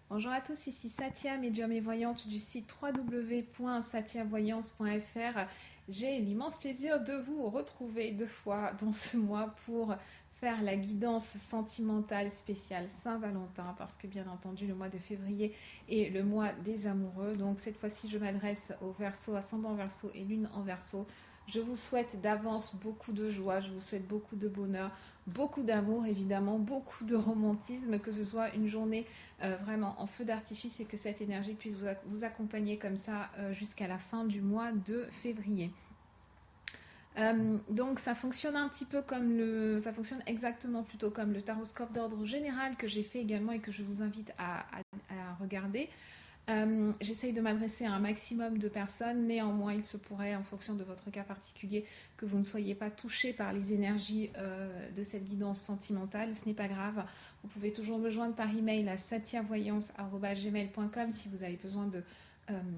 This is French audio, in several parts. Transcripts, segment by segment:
Bonjour à tous, ici Satia, médium et voyante du site www.satiavoyance.fr. J'ai l'immense plaisir de vous retrouver deux fois dans ce mois pour faire la guidance sentimentale spéciale Saint-Valentin, parce que bien entendu le mois de février est le mois des amoureux. Donc cette fois-ci je m'adresse au Verseau, ascendant Verseau et lune en Verseau. Je vous souhaite d'avance beaucoup de joie, je vous souhaite beaucoup de bonheur, beaucoup d'amour évidemment, beaucoup de romantisme, que ce soit une journée vraiment en feu d'artifice et que cette énergie puisse vous accompagner comme ça jusqu'à la fin du mois de février. Donc ça fonctionne un petit peu comme ça fonctionne exactement plutôt comme le taroscope d'ordre général que j'ai fait également et que je vous invite à regarder. J'essaye de m'adresser à un maximum de personnes, néanmoins il se pourrait en fonction de votre cas particulier que vous ne soyez pas touché par les énergies de cette guidance sentimentale, ce n'est pas grave, vous pouvez toujours me joindre par email à satiavoyance@gmail.com si vous avez besoin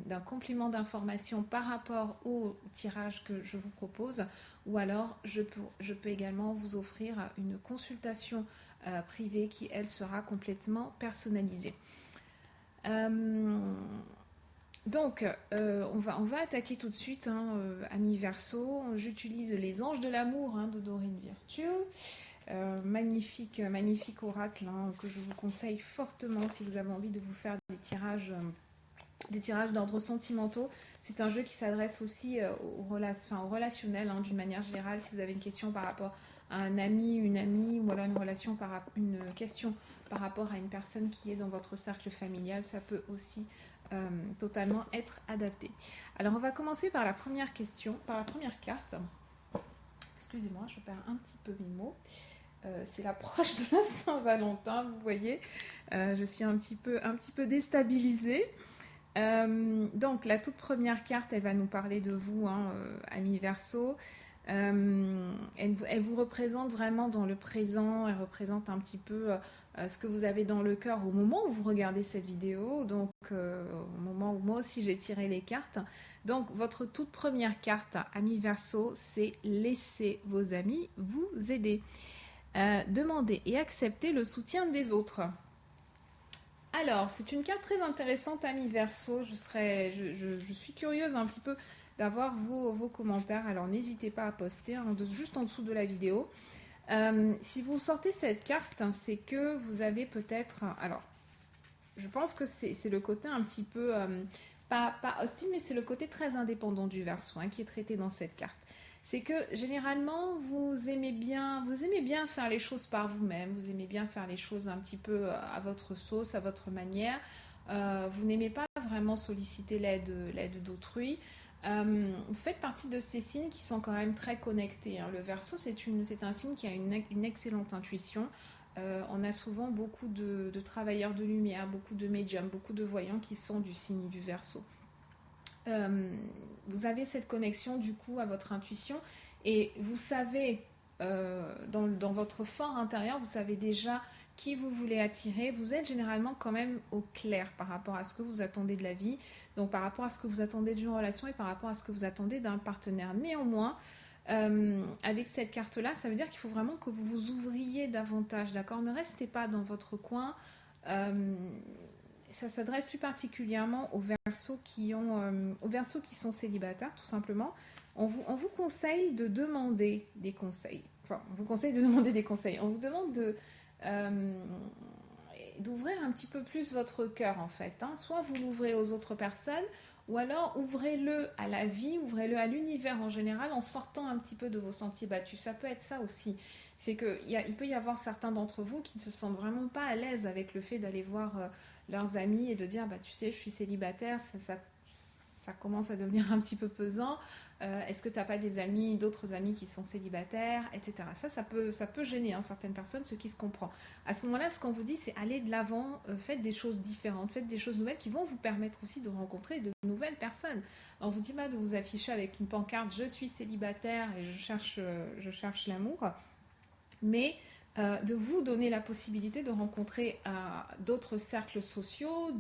d'un complément d'information par rapport au tirage que je vous propose, ou alors je peux également vous offrir une consultation privée qui elle sera complètement personnalisée. Donc, on va attaquer tout de suite, hein, amis Verseau. J'utilise les anges de l'amour de Dorine Virtue. Magnifique oracle que je vous conseille fortement si vous avez envie de vous faire des tirages d'ordre sentimentaux. C'est un jeu qui s'adresse aussi au relationnel d'une manière générale. Si vous avez une question par rapport à un ami, une amie, ou alors une question par rapport à une personne qui est dans votre cercle familial, ça peut aussi totalement être adapté. Alors on va commencer par la première question, par la première carte. Excusez-moi, je perds un petit peu mes mots. C'est l'approche de la Saint-Valentin, vous voyez. Je suis un petit peu déstabilisée. Donc la toute première carte, elle va nous parler de vous, amis Verseau. Elle vous représente vraiment dans le présent, elle représente un petit peu ce que vous avez dans le cœur au moment où vous regardez cette vidéo, donc au moment où moi aussi j'ai tiré les cartes. Donc votre toute première carte, amis Verseau, c'est laissez vos amis vous aider. Demandez et acceptez le soutien des autres. Alors, c'est une carte très intéressante, ami Verseau. Je suis curieuse un petit peu d'avoir vos commentaires. Alors, n'hésitez pas à poster juste en dessous de la vidéo. Si vous sortez cette carte, c'est que vous avez peut-être... Alors, je pense que c'est le côté un petit peu... pas hostile, mais c'est le côté très indépendant du Verseau qui est traité dans cette carte. C'est que généralement vous aimez bien faire les choses par vous-même, vous aimez bien faire les choses un petit peu à votre sauce, à votre manière. Vous n'aimez pas vraiment solliciter l'aide d'autrui. Vous faites partie de ces signes qui sont quand même très connectés. Le Verseau, c'est un signe qui a une excellente intuition. On a souvent beaucoup de travailleurs de lumière, beaucoup de médiums, beaucoup de voyants qui sont du signe du Verseau. Vous avez cette connexion du coup à votre intuition et vous savez dans votre fort intérieur, vous savez déjà qui vous voulez attirer. Vous êtes généralement quand même au clair par rapport à ce que vous attendez de la vie, donc par rapport à ce que vous attendez d'une relation et par rapport à ce que vous attendez d'un partenaire. Néanmoins, avec cette carte-là, ça veut dire qu'il faut vraiment que vous vous ouvriez davantage, d'accord? Ne restez pas dans votre coin. Ça s'adresse plus particulièrement aux Verseaux qui sont célibataires, tout simplement. On vous conseille de demander des conseils. Enfin, on vous conseille de demander des conseils. On vous demande d'ouvrir un petit peu plus votre cœur, en fait. Soit vous l'ouvrez aux autres personnes, ou alors ouvrez-le à la vie, ouvrez-le à l'univers en général, en sortant un petit peu de vos sentiers battus. Ça peut être ça aussi. C'est qu'il peut y avoir certains d'entre vous qui ne se sentent vraiment pas à l'aise avec le fait d'aller voir leurs amis et de dire tu sais, je suis célibataire, ça commence à devenir un petit peu pesant. Est-ce que tu n'as pas d'autres amis qui sont célibataires, etc. Ça peut gêner certaines personnes, ce qui se comprend. À ce moment-là, ce qu'on vous dit, c'est aller de l'avant, faites des choses différentes, faites des choses nouvelles qui vont vous permettre aussi de rencontrer de nouvelles personnes. On vous dit pas de vous afficher avec une pancarte je suis célibataire et je cherche l'amour, mais de vous donner la possibilité de rencontrer d'autres cercles sociaux,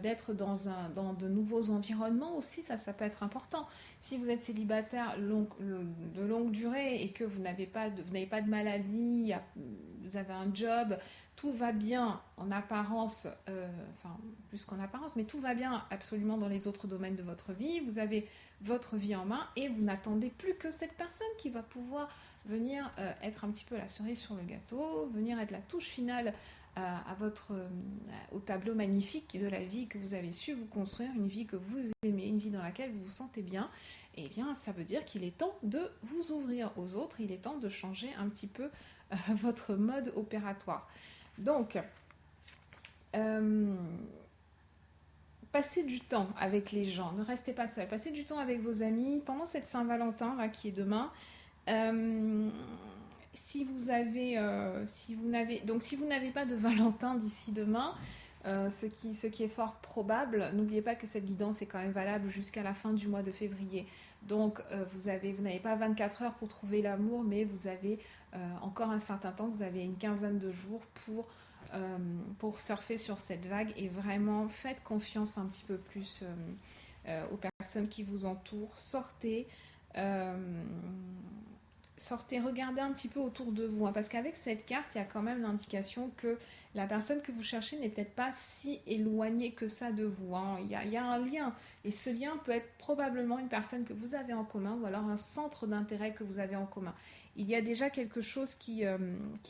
d'être dans de nouveaux environnements aussi, ça peut être important. Si vous êtes célibataire de longue durée et que vous n'avez pas de maladie, vous avez un job, tout va bien en apparence, enfin plus qu'en apparence, mais tout va bien absolument dans les autres domaines de votre vie. Vous avez votre vie en main et vous n'attendez plus que cette personne qui va pouvoir venir être un petit peu la cerise sur le gâteau, venir être la touche finale au tableau magnifique de la vie que vous avez su vous construire, une vie que vous aimez, une vie dans laquelle vous vous sentez bien. Et bien, ça veut dire qu'il est temps de vous ouvrir aux autres, il est temps de changer un petit peu votre mode opératoire. Donc, passez du temps avec les gens, ne restez pas seul, passez du temps avec vos amis pendant cette Saint-Valentin là qui est demain. Si vous n'avez pas de Valentin d'ici demain, ce qui est fort probable, n'oubliez pas que cette guidance est quand même valable jusqu'à la fin du mois de février. Donc vous n'avez pas 24 heures pour trouver l'amour, mais vous avez encore un certain temps, vous avez une quinzaine de jours pour surfer sur cette vague et vraiment faites confiance un petit peu plus aux personnes qui vous entourent. Sortez, regardez un petit peu autour de vous, hein, parce qu'avec cette carte, il y a quand même l'indication que la personne que vous cherchez n'est peut-être pas si éloignée que ça de vous. Hein. Il y a un lien, et ce lien peut être probablement une personne que vous avez en commun, ou alors un centre d'intérêt que vous avez en commun. Il y a déjà quelque chose qui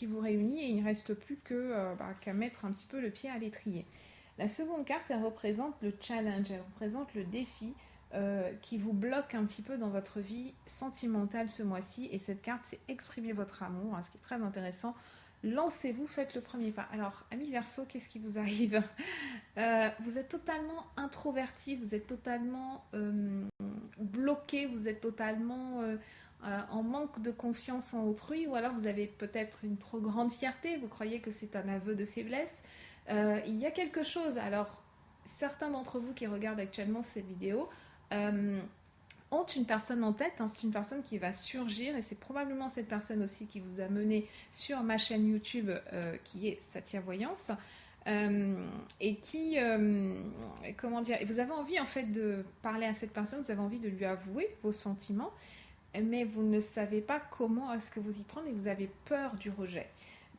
vous réunit, et il ne reste plus qu'à mettre un petit peu le pied à l'étrier. La seconde carte, elle représente le challenge, elle représente le défi, qui vous bloque un petit peu dans votre vie sentimentale ce mois-ci. Et cette carte, c'est exprimer votre amour, hein, ce qui est très intéressant. Lancez-vous, faites le premier pas. Alors, amis Verseau, qu'est-ce qui vous arrive? Vous êtes totalement introverti, vous êtes totalement bloqué, vous êtes totalement en manque de confiance en autrui, ou alors vous avez peut-être une trop grande fierté, vous croyez que c'est un aveu de faiblesse. Il y a quelque chose, alors certains d'entre vous qui regardent actuellement cette vidéo ont une personne en tête, hein, c'est une personne qui va surgir et c'est probablement cette personne aussi qui vous a mené sur ma chaîne YouTube qui est Satya Voyance et qui, comment dire, vous avez envie en fait de parler à cette personne, vous avez envie de lui avouer vos sentiments, mais vous ne savez pas comment est-ce que vous y prendre et vous avez peur du rejet.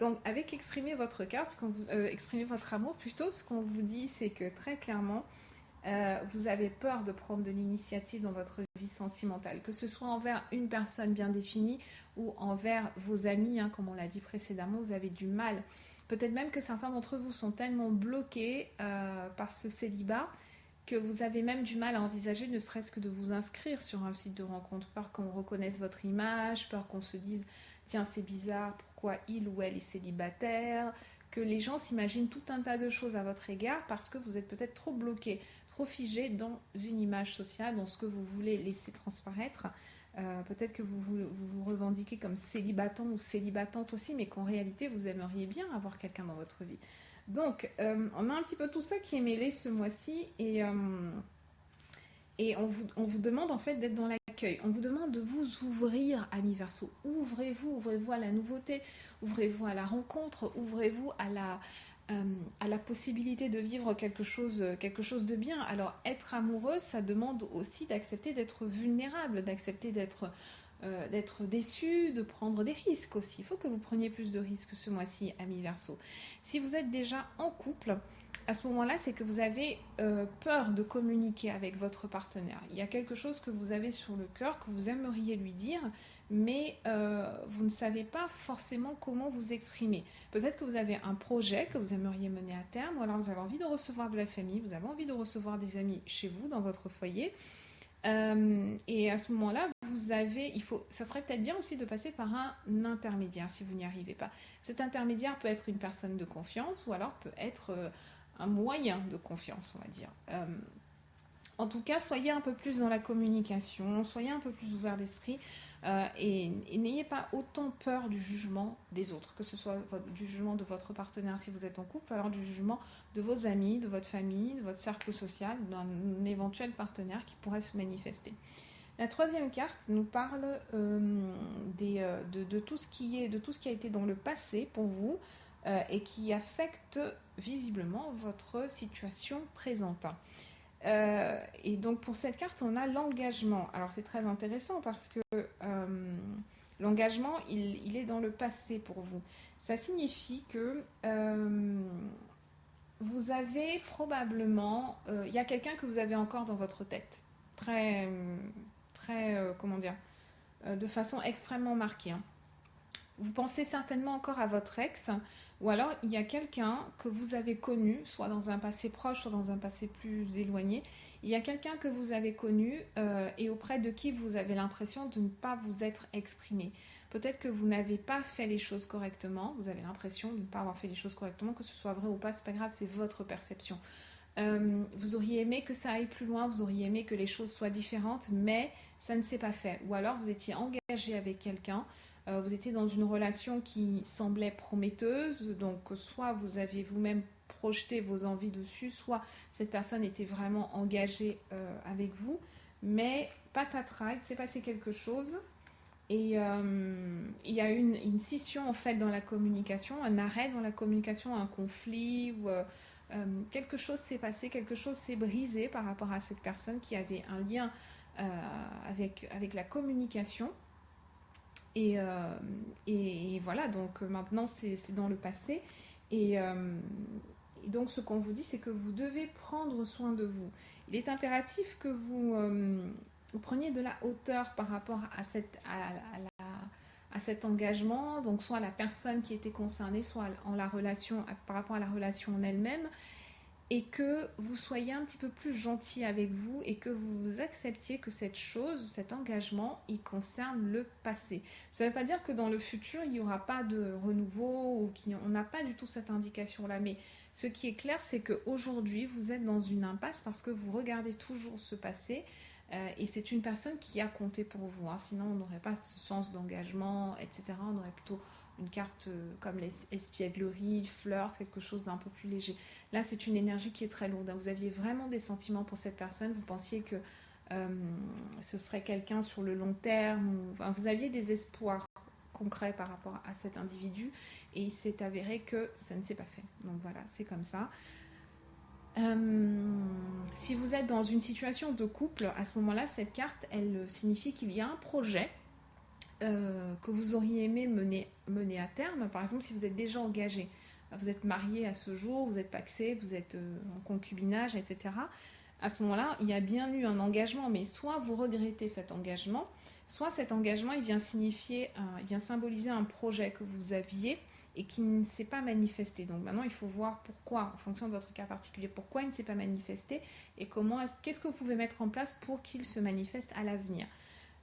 Donc avec exprimer votre carte, exprimer votre amour plutôt, ce qu'on vous dit c'est que très clairement, vous avez peur de prendre de l'initiative dans votre vie sentimentale, que ce soit envers une personne bien définie ou envers vos amis, hein, comme on l'a dit précédemment, vous avez du mal. Peut-être même que certains d'entre vous sont tellement bloqués par ce célibat que vous avez même du mal à envisager ne serait-ce que de vous inscrire sur un site de rencontre, peur qu'on reconnaisse votre image, peur qu'on se dise tiens c'est bizarre, pourquoi il ou elle est célibataire, que les gens s'imaginent tout un tas de choses à votre égard parce que vous êtes peut-être trop bloqué, trop figé dans une image sociale, dans ce que vous voulez laisser transparaître. Peut-être que vous revendiquez comme célibatant ou célibatante aussi, mais qu'en réalité vous aimeriez bien avoir quelqu'un dans votre vie. Donc on a un petit peu tout ça qui est mêlé ce mois-ci et on vous demande en fait d'être dans l'accueil. On vous demande de vous ouvrir, amis Verseau. Ouvrez-vous à la nouveauté, ouvrez-vous à la rencontre, ouvrez-vous à la possibilité de vivre quelque chose de bien. Alors, être amoureux, ça demande aussi d'accepter d'être vulnérable, d'accepter d'être déçu, de prendre des risques aussi. Il faut que vous preniez plus de risques ce mois-ci, amis Verseau. Si vous êtes déjà en couple, à ce moment-là, c'est que vous avez peur de communiquer avec votre partenaire. Il y a quelque chose que vous avez sur le cœur, que vous aimeriez lui dire, mais vous ne savez pas forcément comment vous exprimer. Peut-être que vous avez un projet que vous aimeriez mener à terme, ou alors vous avez envie de recevoir de la famille, vous avez envie de recevoir des amis chez vous, dans votre foyer. Et à ce moment-là, ça serait peut-être bien aussi de passer par un intermédiaire si vous n'y arrivez pas. Cet intermédiaire peut être une personne de confiance, ou alors peut être un moyen de confiance, on va dire. En tout cas, soyez un peu plus dans la communication, soyez un peu plus ouvert d'esprit et n'ayez pas autant peur du jugement des autres, que ce soit du jugement de votre partenaire si vous êtes en couple, alors du jugement de vos amis, de votre famille, de votre cercle social, d'un éventuel partenaire qui pourrait se manifester. La troisième carte nous parle de tout ce qui a été dans le passé pour vous et qui affecte visiblement votre situation présente. Et donc pour cette carte, on a l'engagement. Alors c'est très intéressant parce que L'engagement, il est dans le passé pour vous. Ça signifie que vous avez probablement... Il y a quelqu'un que vous avez encore dans votre tête. Très, très, comment dire, de façon extrêmement marquée, hein. Vous pensez certainement encore à votre ex, ou alors il y a quelqu'un que vous avez connu, soit dans un passé proche, soit dans un passé plus éloigné. Il y a quelqu'un que vous avez connu et auprès de qui vous avez l'impression de ne pas vous être exprimé. Peut-être que vous n'avez pas fait les choses correctement, vous avez l'impression de ne pas avoir fait les choses correctement, que ce soit vrai ou pas, c'est pas grave, c'est votre perception. Vous auriez aimé que ça aille plus loin, vous auriez aimé que les choses soient différentes, mais ça ne s'est pas fait. Ou alors vous étiez engagé avec quelqu'un, vous étiez dans une relation qui semblait prometteuse, donc soit vous aviez vous-même projeté vos envies dessus, soit cette personne était vraiment engagée avec vous, mais patatras, il s'est passé quelque chose et il y a eu une scission en fait dans la communication, un arrêt dans la communication, un conflit ou quelque chose s'est passé, quelque chose s'est brisé par rapport à cette personne qui avait un lien avec la communication. Et voilà, donc maintenant c'est dans le passé. Et donc ce qu'on vous dit, c'est que vous devez prendre soin de vous. Il est impératif que vous preniez de la hauteur par rapport à cet engagement, donc soit la personne qui était concernée, soit en la relation, par rapport à la relation en elle-même, et que vous soyez un petit peu plus gentil avec vous et que vous acceptiez que cette chose, cet engagement, il concerne le passé. Ça ne veut pas dire que dans le futur, il n'y aura pas de renouveau ou qu'on n'a pas du tout cette indication-là, mais ce qui est clair, c'est qu'aujourd'hui, vous êtes dans une impasse parce que vous regardez toujours ce passé et c'est une personne qui a compté pour vous, hein. Sinon, on n'aurait pas ce sens d'engagement, etc. On aurait plutôt une carte comme l'espièglerie, flirt, quelque chose d'un peu plus léger. Là, c'est une énergie qui est très lourde. Vous aviez vraiment des sentiments pour cette personne. Vous pensiez que ce serait quelqu'un sur le long terme. Enfin, vous aviez des espoirs concrets par rapport à cet individu. Et il s'est avéré que ça ne s'est pas fait. Donc voilà, c'est comme ça. Si vous êtes dans une situation de couple, à ce moment-là, cette carte, elle signifie qu'il y a un projet que vous auriez aimé mener à terme. Par exemple, si vous êtes déjà engagé, vous êtes marié à ce jour, vous êtes pacsé, vous êtes en concubinage, etc. À ce moment-là, il y a bien eu un engagement, mais soit vous regrettez cet engagement, soit cet engagement, il vient signifier, il vient symboliser un projet que vous aviez et qui ne s'est pas manifesté. Donc maintenant, il faut voir pourquoi, en fonction de votre cas particulier, pourquoi il ne s'est pas manifesté et qu'est-ce que vous pouvez mettre en place pour qu'il se manifeste à l'avenir.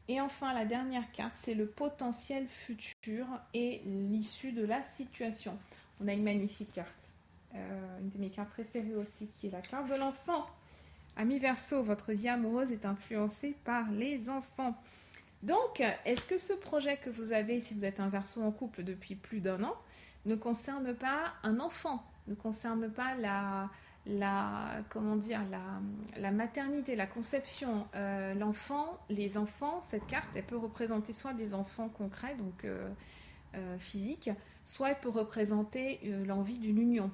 Et enfin, la dernière carte, c'est le potentiel futur et l'issue de la situation. On a une magnifique carte, une de mes cartes préférées aussi, qui est la carte de l'enfant. Ami Verseau, votre vie amoureuse est influencée par les enfants. Donc, est-ce que ce projet que vous avez, si vous êtes un Verseau en couple depuis plus d'1 an, ne concerne pas un enfant, ne concerne pas la maternité, la conception, l'enfant, les enfants, cette carte, elle peut représenter soit des enfants concrets, donc physiques, soit elle peut représenter l'envie d'une union.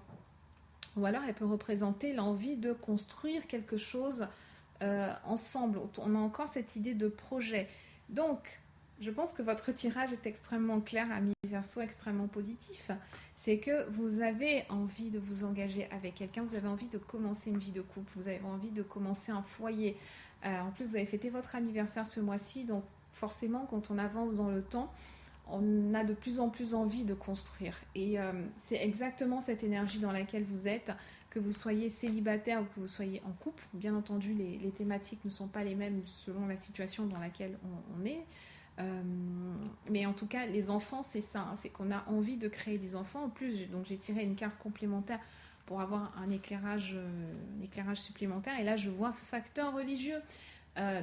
Ou alors elle peut représenter l'envie de construire quelque chose ensemble. On a encore cette idée de projet. Donc, je pense que votre tirage est extrêmement clair, ami Verseau, extrêmement positif. C'est que vous avez envie de vous engager avec quelqu'un, vous avez envie de commencer une vie de couple, vous avez envie de commencer un foyer. En plus, vous avez fêté votre anniversaire ce mois-ci, donc forcément, quand on avance dans le temps, on a de plus en plus envie de construire. Et c'est exactement cette énergie dans laquelle vous êtes, que vous soyez célibataire ou que vous soyez en couple. Bien entendu, les thématiques ne sont pas les mêmes selon la situation dans laquelle on est. Mais en tout cas, les enfants, c'est ça, hein, c'est qu'on a envie de créer des enfants. En plus, donc j'ai tiré une carte complémentaire pour avoir un éclairage supplémentaire. Et là, je vois facteur religieux.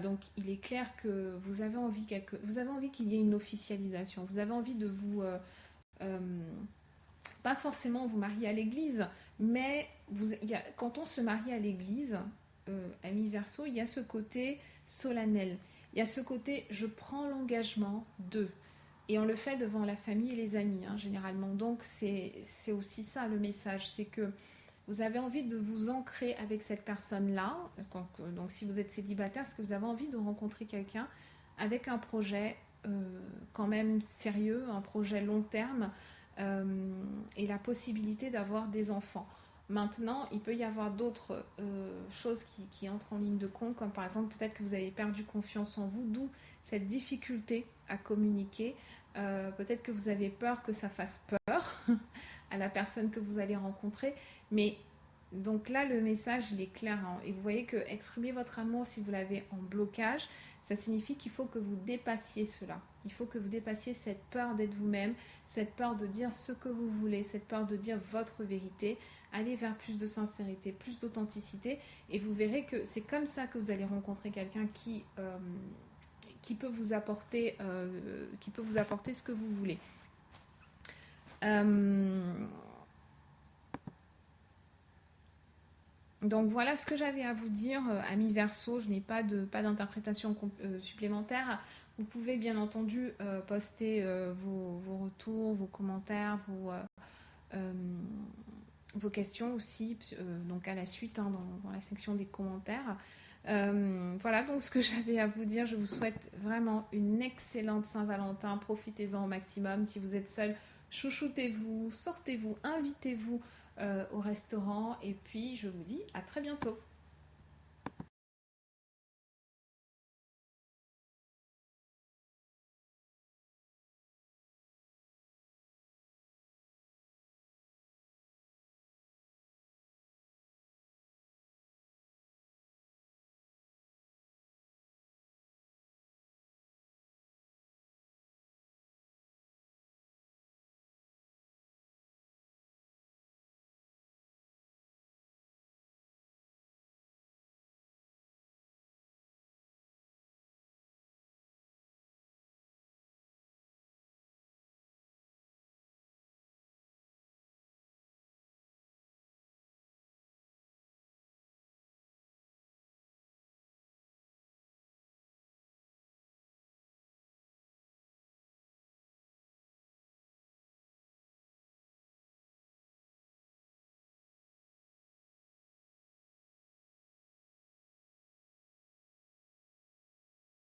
Donc, il est clair que vous avez envie qu'il y ait une officialisation. Vous avez envie de vous, pas forcément vous marier à l'église, mais quand on se marie à l'église, ami Verseau, il y a ce côté solennel. Il y a ce côté, je prends l'engagement de. Et on le fait devant la famille et les amis, hein, généralement. Donc, c'est aussi ça le message. C'est que vous avez envie de vous ancrer avec cette personne-là. Donc, si vous êtes célibataire, est-ce que vous avez envie de rencontrer quelqu'un avec un projet quand même sérieux, un projet long terme et la possibilité d'avoir des enfants. Maintenant, il peut y avoir d'autres choses qui entrent en ligne de compte, comme par exemple peut-être que vous avez perdu confiance en vous, d'où cette difficulté à communiquer. Peut-être que vous avez peur que ça fasse peur à la personne que vous allez rencontrer, mais donc là, le message, il est clair. Hein. Et vous voyez que exprimer votre amour, si vous l'avez en blocage, ça signifie qu'il faut que vous dépassiez cela. Il faut que vous dépassiez cette peur d'être vous-même, cette peur de dire ce que vous voulez, cette peur de dire votre vérité. Allez vers plus de sincérité, plus d'authenticité. Et vous verrez que c'est comme ça que vous allez rencontrer quelqu'un qui peut vous apporter, ce que vous voulez. Donc voilà ce que j'avais à vous dire, amis Verseau. Je n'ai pas d'interprétation supplémentaire. Vous pouvez bien entendu poster vos retours, vos commentaires, vos questions aussi, donc à la suite hein, dans la section des commentaires. Voilà donc ce que j'avais à vous dire. Je vous souhaite vraiment une excellente Saint-Valentin. Profitez-en au maximum. Si vous êtes seul, chouchoutez-vous, sortez-vous, invitez-vous au restaurant. Et puis je vous dis à très bientôt.